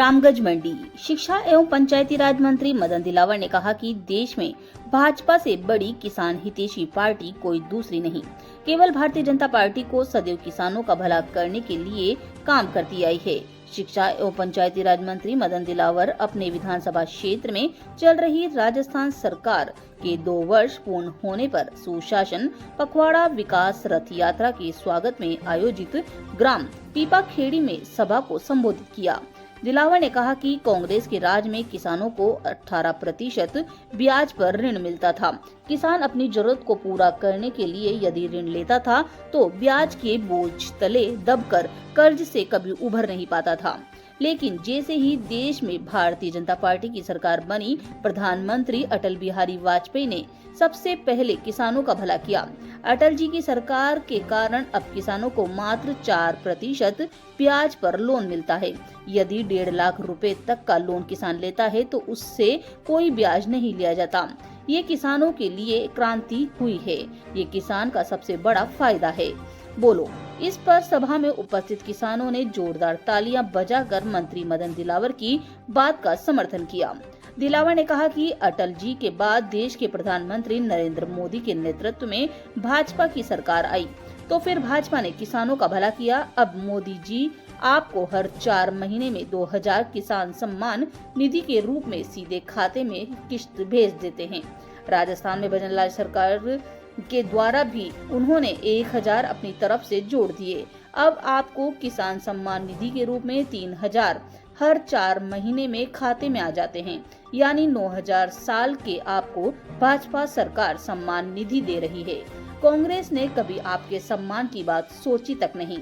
रामगंज मंडी। शिक्षा एवं पंचायती राज मंत्री मदन दिलावर ने कहा कि देश में भाजपा से बड़ी किसान हितैषी पार्टी कोई दूसरी नहीं। केवल भारतीय जनता पार्टी को सदैव किसानों का भला करने के लिए काम करती आई है। शिक्षा एवं पंचायती राज मंत्री मदन दिलावर अपने विधानसभा क्षेत्र में चल रही राजस्थान सरकार के 2 वर्ष पूर्ण होने पर सुशासन पखवाड़ा विकास रथ यात्रा के स्वागत में आयोजित ग्राम पीपा खेड़ी में सभा को संबोधित किया। दिलावर ने कहा कि कांग्रेस के राज में किसानों को 18% ब्याज पर ऋण मिलता था। किसान अपनी जरूरत को पूरा करने के लिए यदि ऋण लेता था तो ब्याज के बोझ तले दबकर कर्ज से कभी उभर नहीं पाता था। लेकिन जैसे ही देश में भारतीय जनता पार्टी की सरकार बनी, प्रधानमंत्री अटल बिहारी वाजपेयी ने सबसे पहले किसानों का भला किया। अटल जी की सरकार के कारण अब किसानों को मात्र 4% ब्याज पर लोन मिलता है। यदि 1.5 लाख रुपए तक का लोन किसान लेता है तो उससे कोई ब्याज नहीं लिया जाता। ये किसानों के लिए क्रांति हुई है। ये किसान का सबसे बड़ा फायदा है। बोलो। इस पर सभा में उपस्थित किसानों ने जोरदार तालियां बजाकर मंत्री मदन दिलावर की बात का समर्थन किया। दिलावर ने कहा कि अटल जी के बाद देश के प्रधानमंत्री नरेंद्र मोदी के नेतृत्व में भाजपा की सरकार आई तो फिर भाजपा ने किसानों का भला किया। अब मोदी जी आपको हर 4 महीने में 2000 किसान सम्मान निधि के रूप में सीधे खाते में किश्त भेज देते हैं। राजस्थान में भजनलाल सरकार के द्वारा भी उन्होंने 1000 अपनी तरफ से जोड़ दिए। अब आपको किसान सम्मान निधि के रूप में 3000 हर 4 महीने में खाते में आ जाते हैं, यानी 9000 साल के आपको भाजपा सरकार सम्मान निधि दे रही है। कांग्रेस ने कभी आपके सम्मान की बात सोची तक नहीं।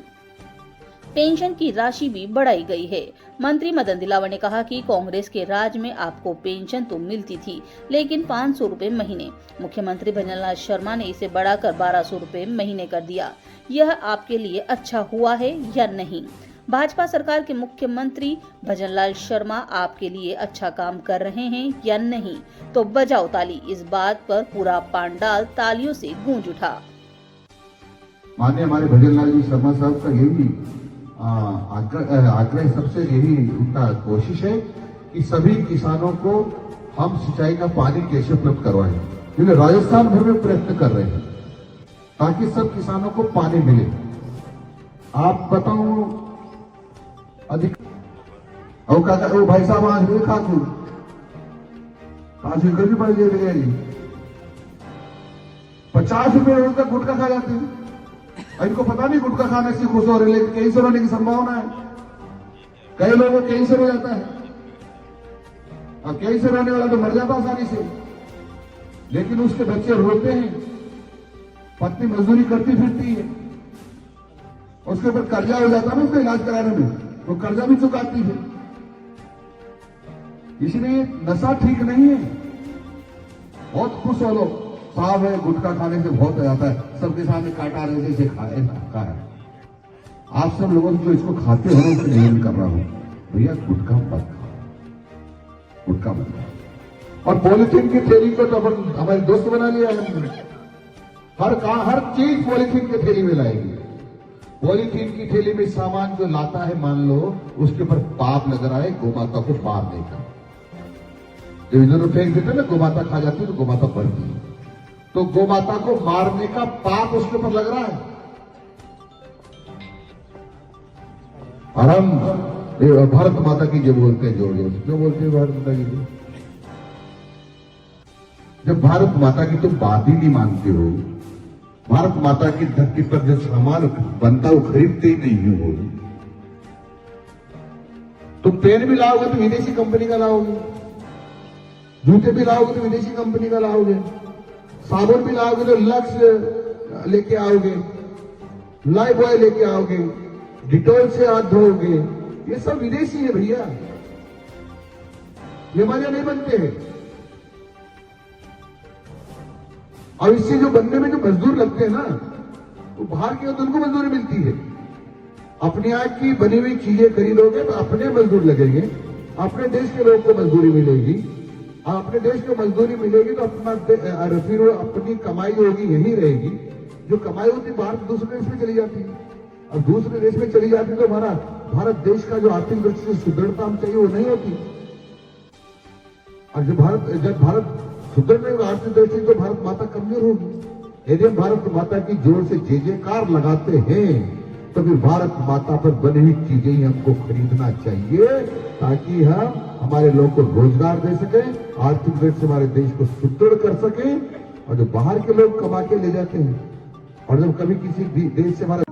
पेंशन की राशि भी बढ़ाई गई है। मंत्री मदन दिलावर ने कहा कि कांग्रेस के राज में आपको पेंशन तो मिलती थी, लेकिन 500 रुपए महीने। मुख्यमंत्री भजनलाल शर्मा ने इसे बढ़ाकर 1200 रुपए महीने कर दिया। यह आपके लिए अच्छा हुआ है या नहीं? भाजपा सरकार के मुख्यमंत्री भजनलाल शर्मा आपके लिए अच्छा काम कर रहे हैं या नहीं? तो बजाओ ताली। इस बात पर पूरा पंडाल तालियों से गूंज उठा। माननीय हमारे भजनलाल जी शर्मा साहब का यही आग्रह सबसे यही उनका कोशिश है कि सभी किसानों को हम सिंचाई का पानी कैसे उपलब्ध करवाएं, क्योंकि राजस्थान भर में प्रयत्न कर रहे हैं ताकि सब किसानों को पानी मिले। आप बताओ अधिक ओ भाई साहब आज नहीं खातू आज गर्मी पड़ गई 50 रुपए उनका गुटखा खा जाते हैं। इनको पता नहीं गुटखा खाने से खुश हो रहे, लेकिन कैंसर होने की संभावना है। कई लोगों को कैंसर हो जाता है और कैंसर होने वाला तो मर जाता आसानी से, लेकिन उसके बच्चे रोते हैं, पत्नी मजदूरी करती फिरती है, उसके ऊपर कर्जा हो जाता है ना उसका इलाज कराने में, वो कर्जा भी चुकाती है। इसलिए नशा ठीक नहीं है। बहुत खुश हो लोग साहब है गुटखा खाने से बहुत हो जाता है, सबके सामने काटा रहे से खाए का है। आप सब लोगों जो इसको खाते हो उससे निवेदन कर रहा हूं, भैया गुटखा मत खाओ, गुटखा मत खाओ। और पॉलिथीन की थैली को तो अपन हमारे दोस्त बना लिया है। हर चीज पॉलिथीन की थैली में लाएगी। पॉलिथीन की थैली में सामान जो लाता है, मान लो उसके ऊपर पाप लग रहा है गोमाता को मारने का। जब इधर फेंक देते ना गोमाता खा जाती है तो गोमाता बढ़ती है, तो गोमाता को मारने का पाप उसके ऊपर लग रहा है। और हम भारत माता की जब बोलते हैं जोड़ जोड़ क्यों बोलते हैं भारत माता की? जब भारत माता की तुम बात ही नहीं मानते हो, भारत माता की धरती पर जो सामान बनता वो खरीदते ही नहीं हो, तुम पेन भी लाओगे तो विदेशी कंपनी का लाओगे, जूते भी लाओगे तो विदेशी कंपनी का लाओगे, साबुन भी लाओगे तो लक्स लेके आओगे, लाइफ बॉय लेके आओगे, डिटॉल से हाथ धोओगे। ये सब विदेशी है भैया, ये हमारे नहीं बनते हैं। और इससे जो बनने में जो मजदूर लगते हैं ना, वो बाहर के तो उनको मजदूरी मिलती है। अपने आप की बनी हुई चीजें खरीदोगे तो अपने मजदूर लगेंगे, अपने देश के लोग को मजदूरी मिलेगी। अपने देश को मजदूरी मिलेगी तो अपना फिर अपनी कमाई होगी यही रहेगी। जो कमाई होती बाहर दूसरे देश में चली जाती है, और दूसरे देश में चली जाती तो हमारा भारत देश का जो आर्थिक दृष्टि से सुदृढ़ता हम चाहिए वो नहीं होती। और जब भारत सुदृढ़ नहीं होगा आर्थिक दृष्टि से, तो भारत माता कमजोर होगी। यदि हम भारत माता की जोर से जय जयकार लगाते हैं तो फिर भारत माता पर बनी हुई चीजें ही हमको खरीदना चाहिए, ताकि हम हमारे लोगों को रोजगार दे सके, आर्थिक दृष्टि से हमारे देश को सुदृढ़ कर सके। और जो बाहर के लोग कमा के ले जाते हैं, और जब कभी किसी देश से हमारा